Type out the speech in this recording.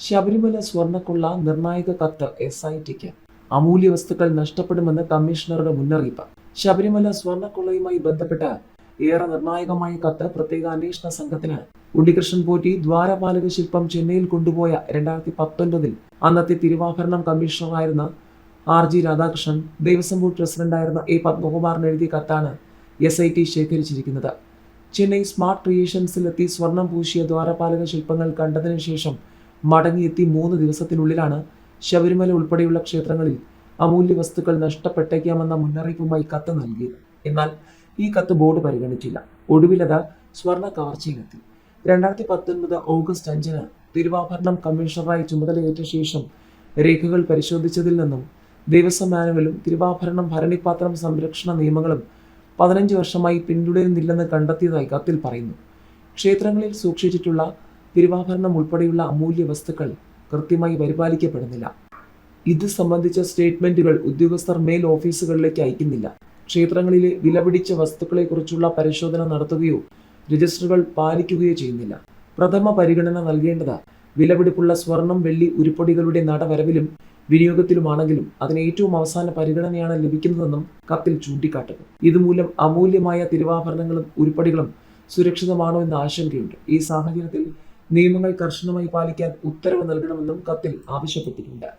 ശബരിമല സ്വർണ്ണക്കൊള്ള നിർണായക കത്ത് SITക്ക്. അമൂല്യ വസ്തുക്കൾ നഷ്ടപ്പെടുമെന്ന് കമ്മീഷണറുടെ മുന്നറിയിപ്പ്. ശബരിമല സ്വർണ്ണക്കൊള്ളയുമായി ബന്ധപ്പെട്ട് ഏറെ നിർണായകമായ കത്ത് പ്രത്യേക അന്വേഷണ സംഘത്തിന്. ഉണ്ണികൃഷ്ണൻ പോറ്റി ദ്വാരപാലക ശില്പം ചെന്നൈയിൽ കൊണ്ടുപോയ 2019 അന്നത്തെ തിരുവാഭരണം കമ്മീഷണറായിരുന്ന RG രാധാകൃഷ്ണൻ, ദേവസ്വം ബോർഡ് പ്രസിഡന്റായിരുന്ന A പത്മകുമാറിന് എഴുതിയ കത്താണ് SIT ശേഖരിച്ചിരിക്കുന്നത്. ചെന്നൈ സ്മാർട്ട് ക്രിയേഷൻസിലെത്തി സ്വർണം പൂശിയ ദ്വാരപാലക ശില്പങ്ങൾ കണ്ടതിനു ശേഷം മടങ്ങിയെത്തി 3 ദിവസത്തിനുള്ളിലാണ് ശബരിമല ഉൾപ്പെടെയുള്ള ക്ഷേത്രങ്ങളിൽ അമൂല്യ വസ്തുക്കൾ നഷ്ടപ്പെട്ടേക്കാമെന്ന മുന്നറിയിപ്പുമായി കത്ത് നൽകിയത്. എന്നാൽ ഈ കത്ത് ബോർഡ് പരിഗണിച്ചില്ല. ഒടുവിലത് സ്വർണ്ണ കവർച്ചയിലെത്തി. 2019 ഓഗസ്റ്റ് 5-ന് തിരുവാഭരണം കമ്മീഷണറായി ചുമതലയേറ്റ ശേഷം രേഖകൾ പരിശോധിച്ചതിൽ നിന്നും ദേവസ്വം മാനുവലും തിരുവാഭരണം ഭരണിപാത്രം സംരക്ഷണ നിയമങ്ങളും 15 വർഷമായി പിന്തുടരുന്നില്ലെന്ന് കണ്ടെത്തിയതായി കത്തിൽ പറയുന്നു. ക്ഷേത്രങ്ങളിൽ സൂക്ഷിച്ചിട്ടുള്ള തിരുവാഭരണം ഉൾപ്പെടെയുള്ള അമൂല്യ വസ്തുക്കൾ കൃത്യമായി പരിപാലിക്കപ്പെടുന്നില്ല. ഇത് സംബന്ധിച്ച സ്റ്റേറ്റ്മെന്റുകൾ ഉദ്യോഗസ്ഥർ മേൽ ഓഫീസുകളിലേക്ക് അയക്കുന്നില്ല. ക്ഷേത്രങ്ങളിലെ വിലപിടിച്ച വസ്തുക്കളെക്കുറിച്ചുള്ള പരിശോധന നടത്തുകയോ രജിസ്റ്ററുകൾ പാലിക്കുകയോ ചെയ്യുന്നില്ല. പ്രഥമ പരിഗണന നൽകേണ്ടത് വിലപിടിപ്പുള്ള സ്വർണം, വെള്ളി, ഉരുപ്പൊടികളുടെ നടവരവിലും വിനിയോഗത്തിലുമാണെങ്കിലും അതിന് ഏറ്റവും അവസാന പരിഗണനയാണ് ലഭിക്കുന്നതെന്നും കത്തിൽ ചൂണ്ടിക്കാട്ടുന്നു. ഇതുമൂലം അമൂല്യമായ തിരുവാഭരണങ്ങളും ഉരുപ്പടികളും സുരക്ഷിതമാണോ എന്ന ആശങ്കയുണ്ട്. ഈ സാഹചര്യത്തിൽ നിയമങ്ങൾ കർശനമായി പാലിക്കാൻ ഉത്തരവ് നൽകണമെന്നും കത്തിൽ ആവശ്യപ്പെട്ടിട്ടുണ്ട്.